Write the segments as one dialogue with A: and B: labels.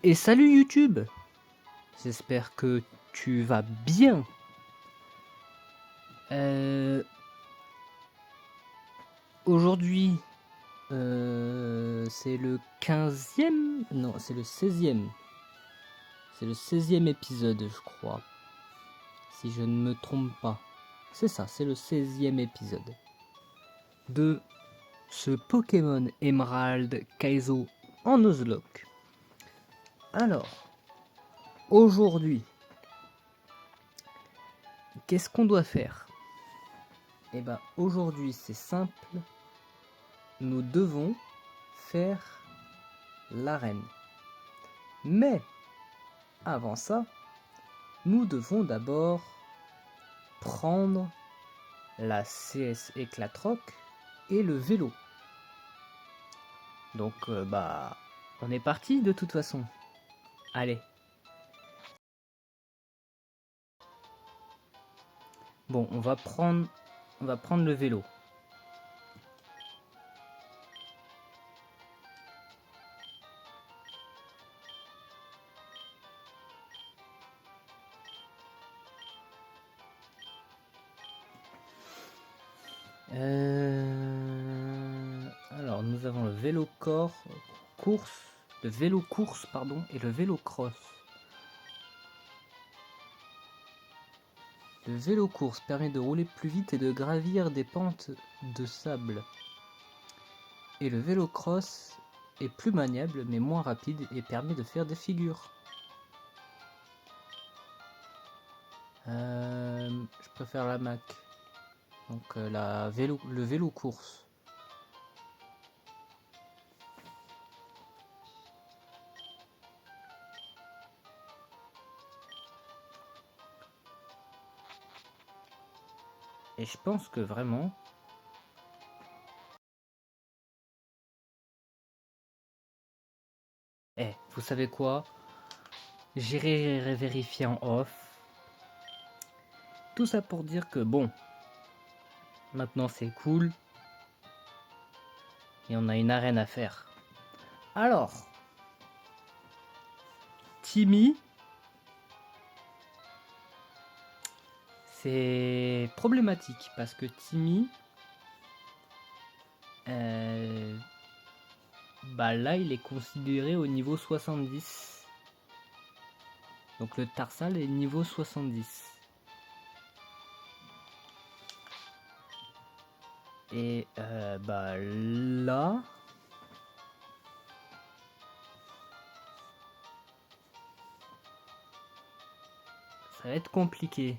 A: Et salut YouTube! J'espère que tu vas bien. Aujourd'hui, c'est le 15e? Non, c'est le 16e. C'est le 16e épisode, je crois. Si je ne me trompe pas. C'est ça, c'est le 16e épisode. De ce Pokémon Emerald Kaizo en Nuzlocke. Alors, aujourd'hui, qu'est-ce qu'on doit faire? Eh ben, aujourd'hui, c'est simple. Nous devons faire l'arène. Mais, avant ça, nous devons d'abord prendre la CS Éclatroc et le vélo. Donc, on est parti de toute façon. Allez. Bon, on va prendre le vélo. Alors, nous avons le vélo course, le vélo course, pardon, et le vélo cross. Le vélo course permet de rouler plus vite et de gravir des pentes de sable. Et le vélo cross est plus maniable mais moins rapide et permet de faire des figures. Je préfère la Mac. Donc le vélo course. Et je pense que vraiment... vous savez quoi? J'irai vérifier en off. Tout ça pour dire que bon, maintenant c'est cool. Et on a une arène à faire. Alors, Timmy, c'est problématique parce que Timmy, là il est considéré au niveau 70. Donc le Tarsal est niveau 70. Et là... ça va être compliqué.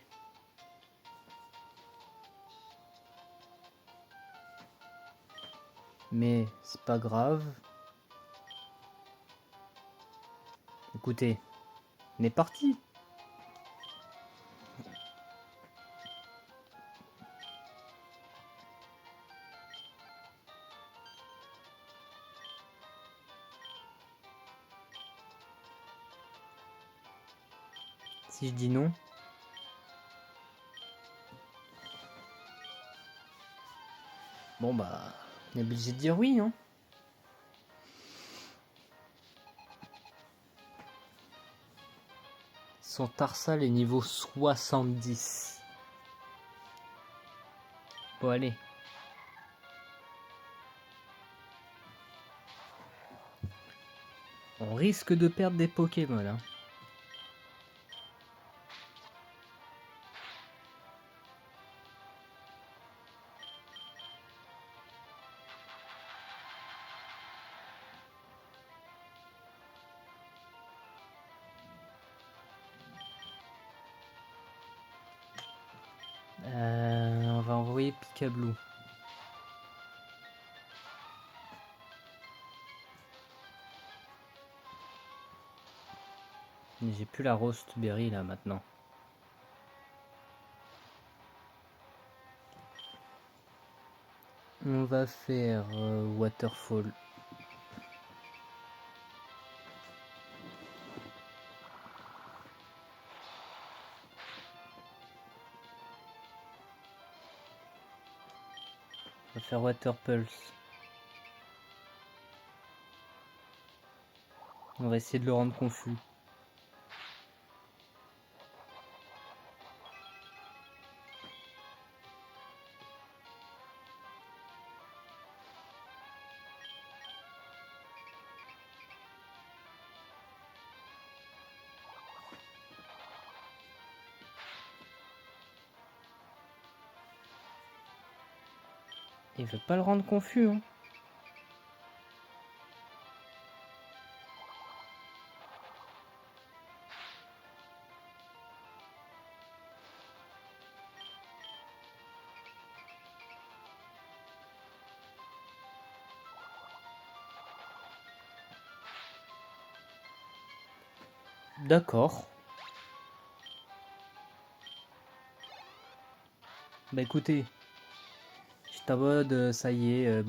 A: Mais c'est pas grave. Écoutez, on est parti. Si je dis non... bon on est obligé de dire oui, hein. Son Tarsal est niveau 70. Bon allez. On risque de perdre des Pokémon, hein. On va envoyer Picablu. J'ai plus la Roast Berry là maintenant. On va faire Waterfall. On va faire Water Pulse. On va essayer de le rendre confus. Il veut pas le rendre confus, hein. D'accord. Bah écoutez, j'étais en mode ça y est,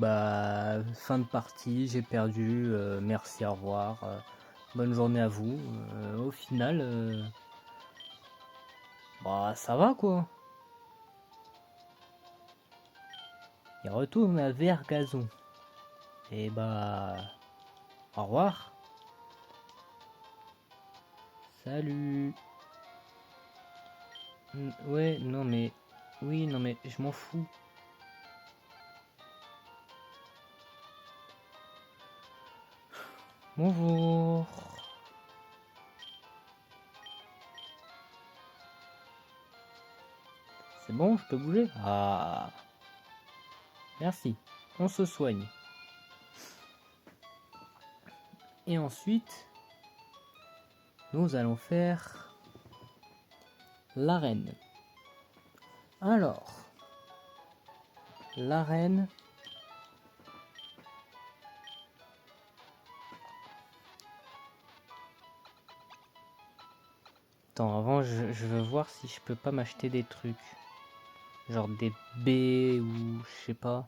A: fin de partie, j'ai perdu, merci, au revoir, bonne journée à vous. Au final, ça va quoi. Il retourne à Vergazon. Et au revoir. Salut. Ouais, non mais, oui, non mais je m'en fous. Bonjour. C'est bon, je peux bouger? Ah. Merci. On se soigne. Et ensuite, nous allons faire l'arène. Alors, l'arène. Attends, avant, je veux voir si je peux pas m'acheter des trucs. Genre des baies ou je sais pas.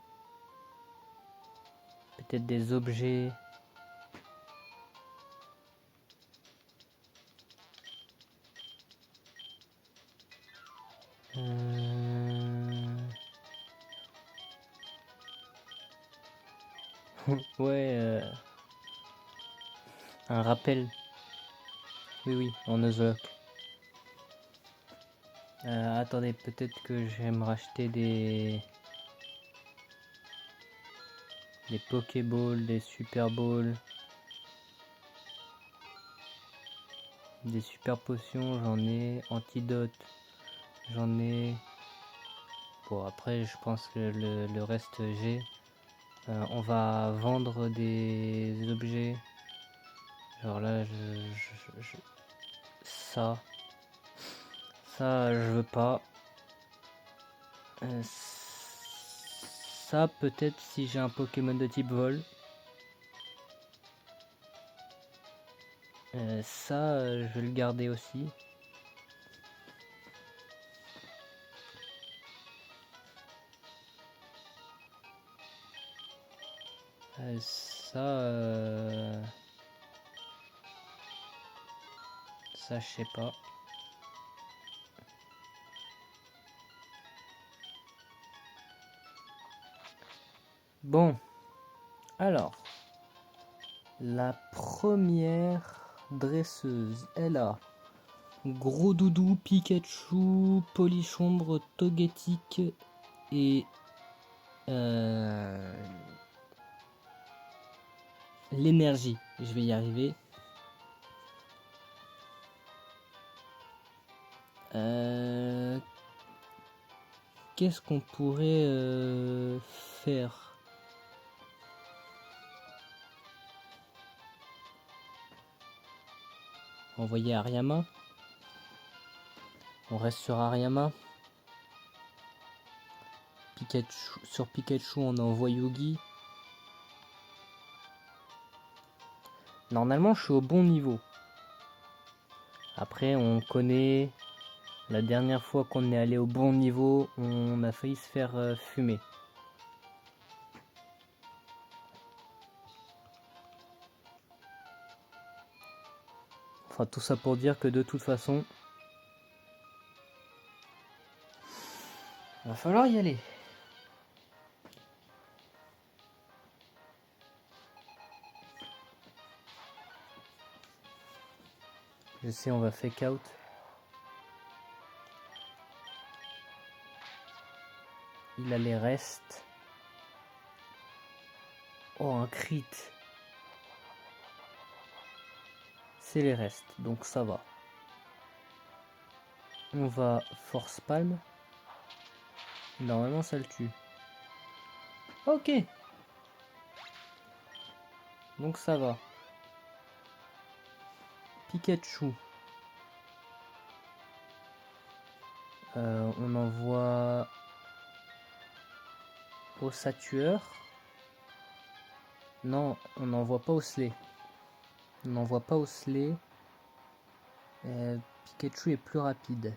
A: Peut-être des objets. Ouais, un rappel. Oui, en Nuzlocke. Attendez, peut-être que je vais me racheter des Pokéballs, des Super Balls, des Super Potions, j'en ai. Antidote, j'en ai. Bon, après, je pense que le reste, j'ai. On va vendre des objets. Genre là, ça, je veux pas. Ça, peut-être si j'ai un Pokémon de type vol. Ça, je vais le garder aussi. Ça, je sais pas. Bon, alors, la première dresseuse, elle a Gros Doudou, Pikachu, Polichombre, Togetic et l'énergie. Je vais y arriver. Qu'est-ce qu'on pourrait faire? Envoyer Ariama. On reste sur Ariama. Sur Pikachu, on envoie Yugi. Normalement, je suis au bon niveau. Après, on connaît. La dernière fois qu'on est allé au bon niveau, on a failli se faire fumer. Enfin, tout ça pour dire que de toute façon, va falloir y aller. Je sais, on va fake out. Il a les restes. Oh, un crit. C'est les restes, donc ça va. On va force palm. Normalement, ça le tue. Ok. Donc ça va. Pikachu. On envoie au Satueur. Non, on n'envoie pas au Slay. On n'envoie pas au Slay. Pikachu est plus rapide.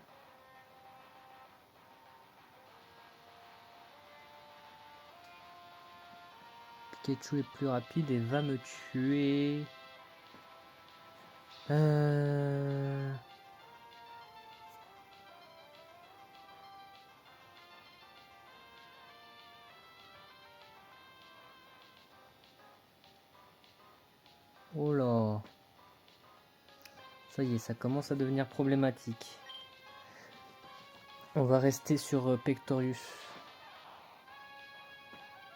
A: Pikachu est plus rapide et va me tuer. Oh là. Ça y est, ça commence à devenir problématique. On va rester sur Pectorius.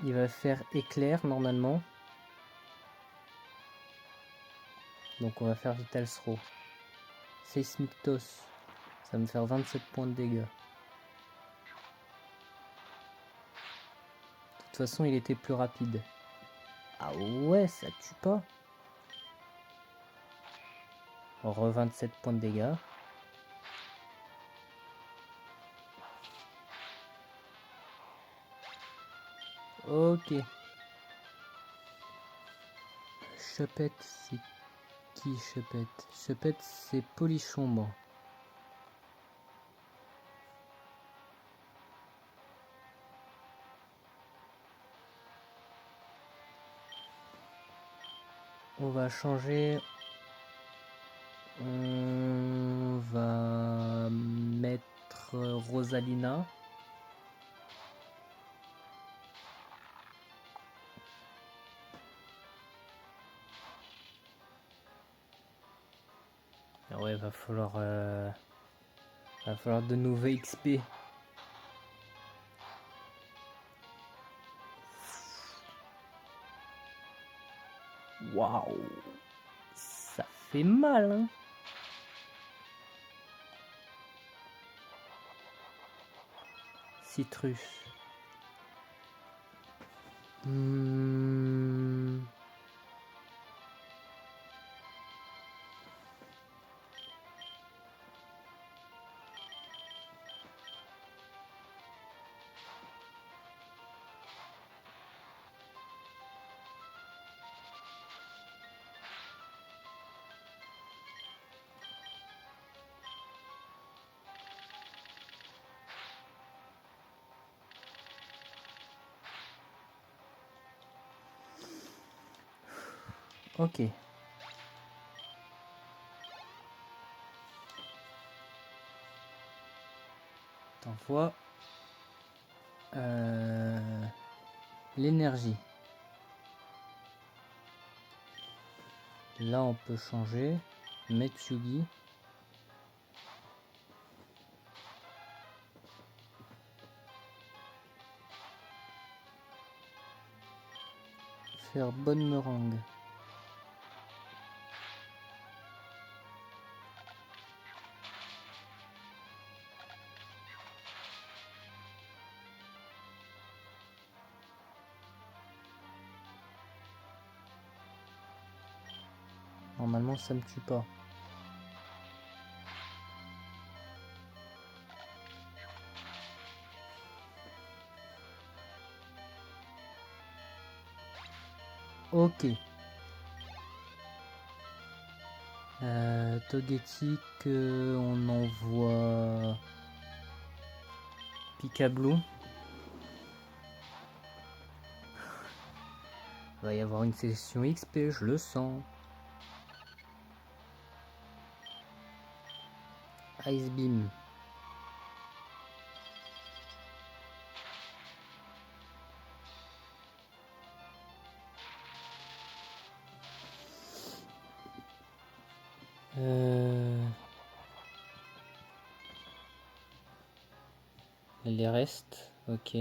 A: Il va faire éclair normalement. Donc on va faire Vital Throw. Seismic Toss. Ça va me faire 27 points de dégâts. De toute façon, il était plus rapide. Ah ouais, ça tue pas. Re 27 points de dégâts. Ok. Chopette, c'est qui Chopette? Chopette, c'est Polichombre. On va changer. On va mettre Rosalina. Ah ouais, va falloir de nouveaux XP. Waouh, ça fait mal, hein. Citrus. Ok. T'envoies l'énergie. Là, on peut changer. Mettre Yugi. Faire bonne meringue. Normalement, ça me tue pas. Ok. Togetic, on envoie Picablu. Il va y avoir une session XP, je le sens. Ice Beam. Les restes, ok.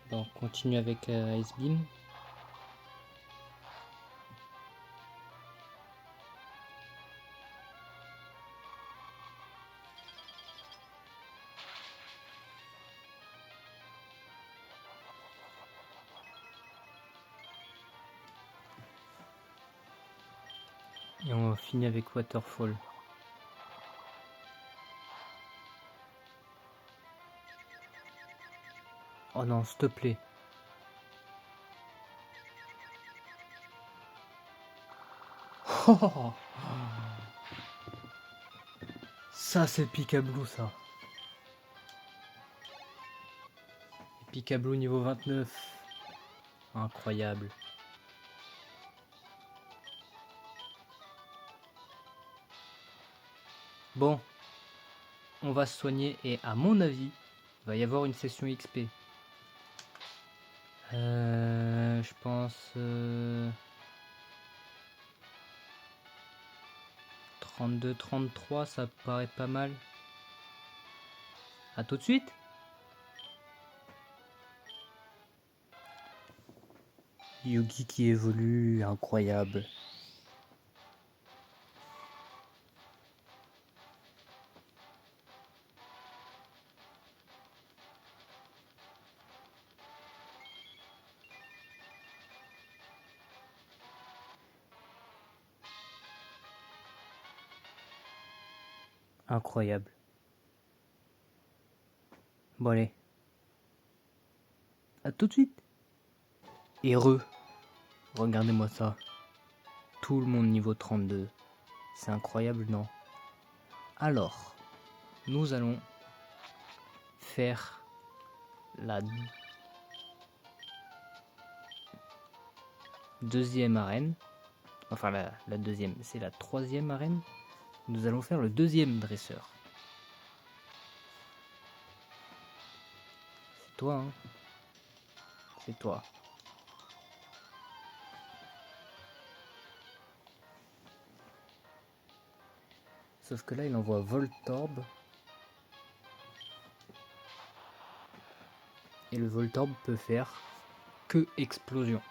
A: Bon, on continue avec Ice Beam. Et on finit avec Waterfall. Oh non, s'il te plaît. Oh, ça c'est Picablu ça. Picablu niveau 29. Incroyable. Bon. On va se soigner et à mon avis, il va y avoir une session XP. Je pense... 32, 33, ça paraît pas mal. À tout de suite. Yugi qui évolue, incroyable. Incroyable. Bon allez. À tout de suite. Heureux. Regardez-moi ça. Tout le monde niveau 32. C'est incroyable, non? Alors, nous allons faire la deuxième arène. Enfin, la deuxième, c'est la troisième arène. Nous allons faire le deuxième dresseur. C'est toi, hein? C'est toi. Sauf que là, il envoie Voltorb. Et le Voltorb peut faire que explosion.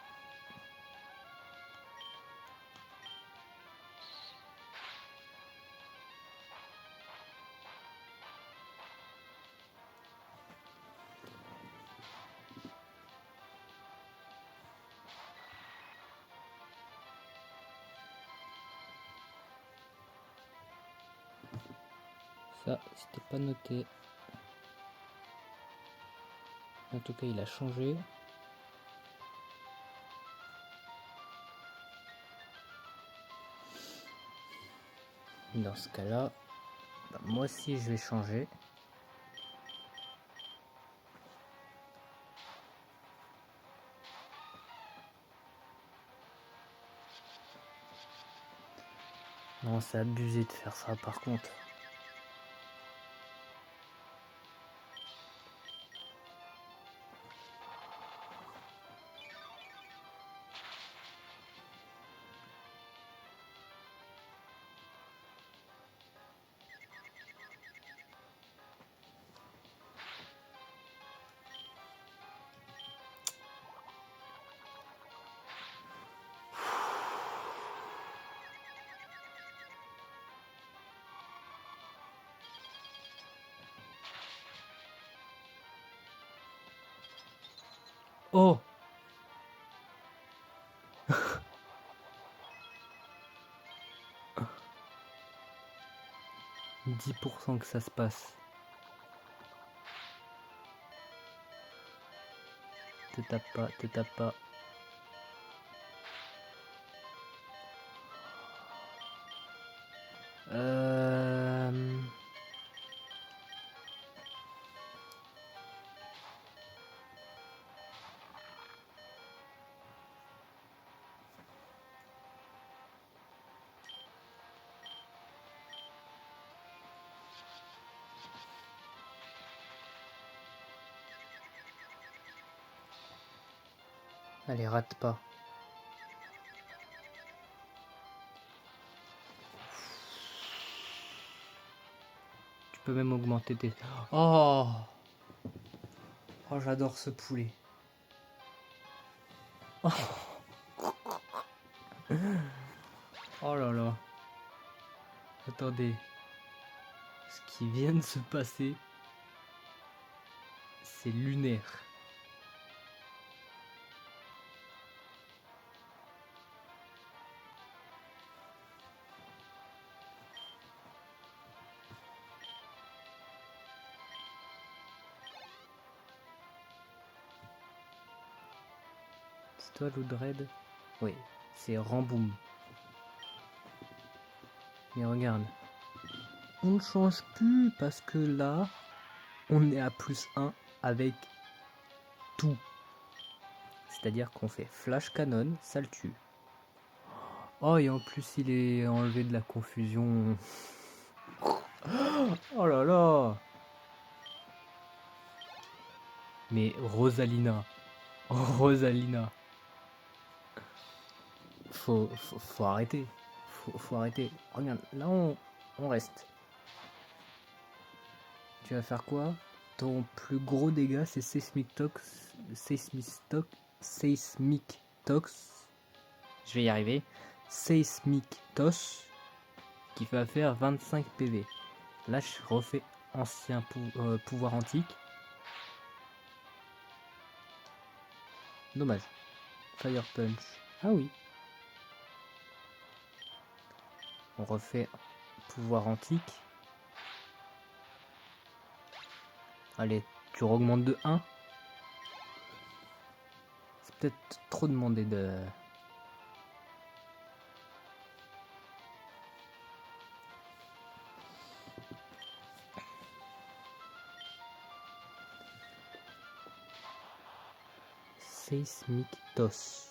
A: Ça, c'était pas noté. En tout cas, il a changé. Dans ce cas-là, moi aussi, je vais changer. Non, c'est abusé de faire ça, par contre. Oh! 10% que ça se passe. Te tape pas, te tape pas. Allez, rate pas. Tu peux même augmenter tes... Oh, oh, j'adore ce poulet. Oh. Oh là là. Attendez. Ce qui vient de se passer, c'est lunaire. C'est toi l'Oudred? Oui, c'est Ramboum. Mais regarde, on ne change plus parce que là, on est à +1 avec tout. C'est-à-dire qu'on fait flash canon, ça le tue. Oh, et en plus, il est enlevé de la confusion. Oh là là. Mais Rosalina. Oh, Rosalina. Faut arrêter. Faut arrêter. Regarde, là, on reste. Tu vas faire quoi? Ton plus gros dégât, c'est Seismic Tox. Seismic Tox. Je vais y arriver. Seismic Toss. Qui va faire 25 PV. Là, je refais ancien pouvoir antique. Dommage. Fire Punch. Ah oui. On refait pouvoir antique. Allez, tu augmentes de 1. C'est peut-être trop demandé de... Seismic Toss.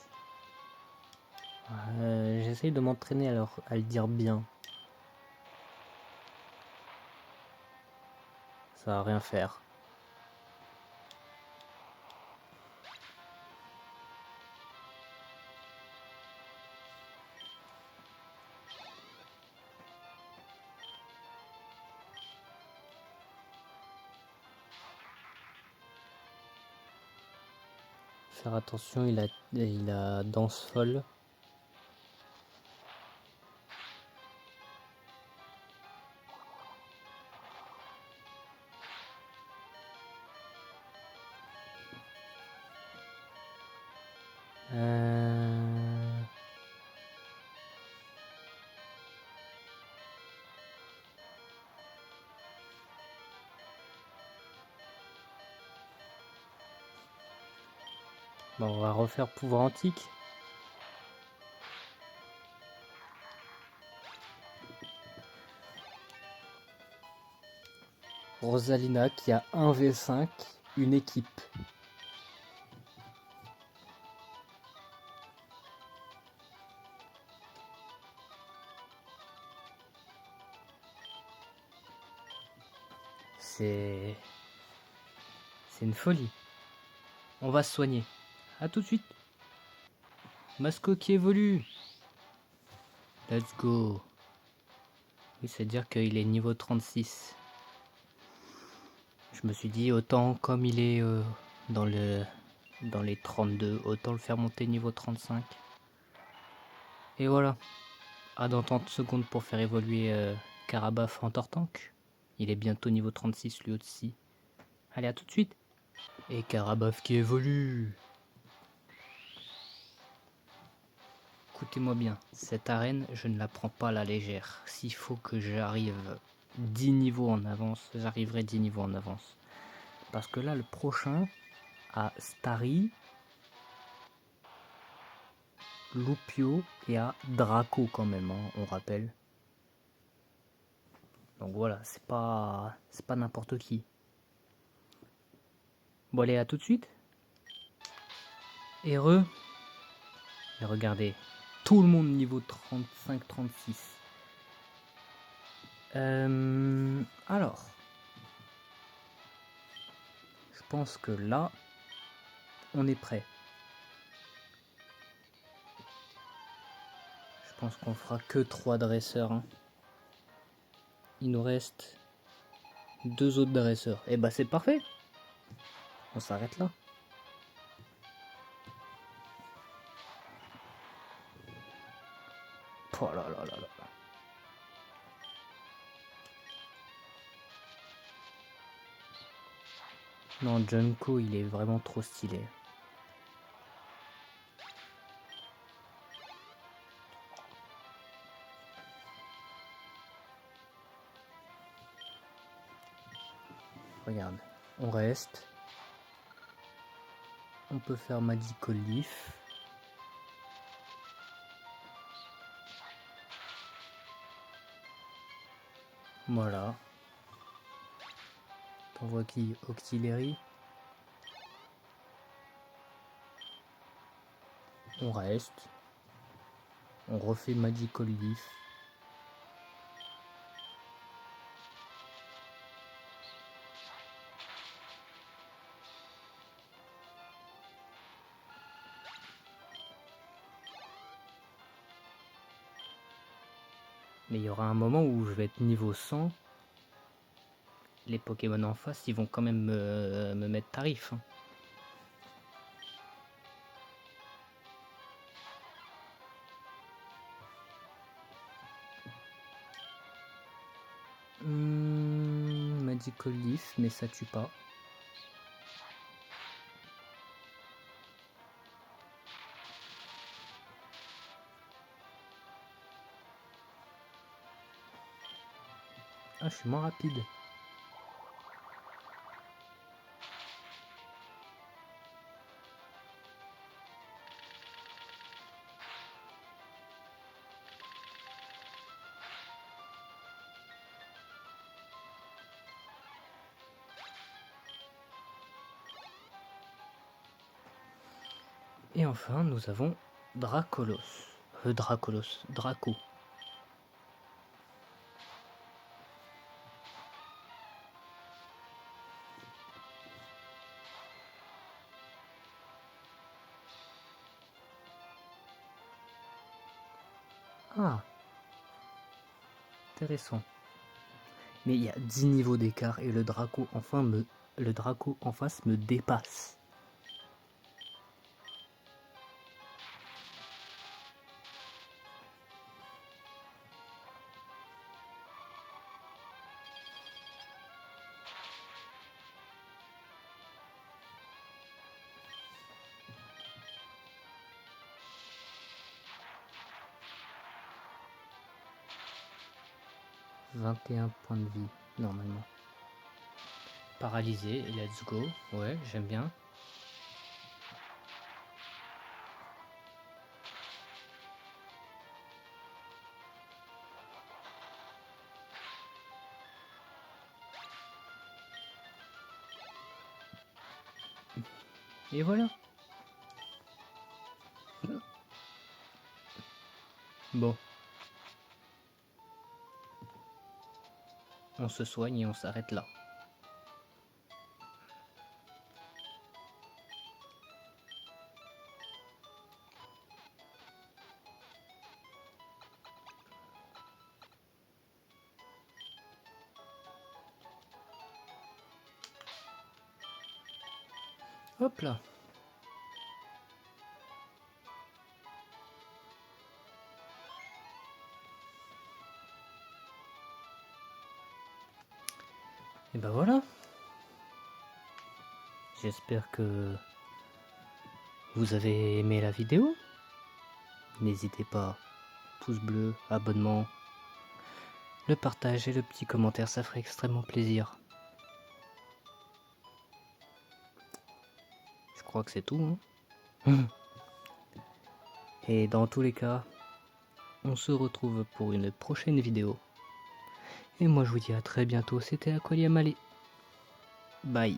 A: J'essaye de m'entraîner alors à le dire bien. Ça va rien faire. Faire attention, il a danse folle. Bon, on va refaire pouvoir antique. Rosalina qui a 1v5, une équipe. C'est une folie. On va se soigner. A tout de suite. Masco qui évolue. Let's go. Oui, c'est-à-dire qu'il est niveau 36. Je me suis dit, autant comme il est dans les 32, autant le faire monter niveau 35. Et voilà. Ah, dans 30 secondes pour faire évoluer Karabaf en Tortank. Il est bientôt niveau 36 lui aussi. Allez, à tout de suite. Et Karabaf qui évolue. Écoutez-moi bien, cette arène, je ne la prends pas à la légère. S'il faut que j'arrive 10 niveaux en avance, j'arriverai 10 niveaux en avance. Parce que là, le prochain, à Starry, Lupio et à Draco quand même, hein, on rappelle. Donc voilà, c'est pas n'importe qui. Bon allez, à tout de suite. Et regardez, tout le monde niveau 35-36. Alors, je pense que là, on est prêt. Je pense qu'on fera que 3 dresseurs. Hein. Il nous reste 2 autres dresseurs. Et bah c'est parfait. On s'arrête là. Oh là là là là. Non, Junko, il est vraiment trop stylé. Regarde, on reste. On peut faire Magical Leaf. Voilà. T'envoies qui? Octillery. On reste. On refait Magical Leaf. Mais il y aura un moment où je vais être niveau 100. Les Pokémon en face, ils vont quand même me mettre tarif. Hein. Magical Leaf, mais ça tue pas. Ah, je suis moins rapide. Et enfin, nous avons Draco. Draco. Ah, intéressant. Mais il y a 10 niveaux d'écart et le Draco en face me dépasse. « 21 points de vie, normalement. Paralysé, let's go. Ouais, j'aime bien. Et voilà. Bon. On se soigne et on s'arrête là. Hop là. Et ben voilà. J'espère que vous avez aimé la vidéo. N'hésitez pas, pouce bleu, abonnement, le partage et le petit commentaire, ça ferait extrêmement plaisir. Je crois que c'est tout. Hein. Et dans tous les cas, on se retrouve pour une prochaine vidéo. Et moi je vous dis à très bientôt, c'était Aqualium. Allez, bye.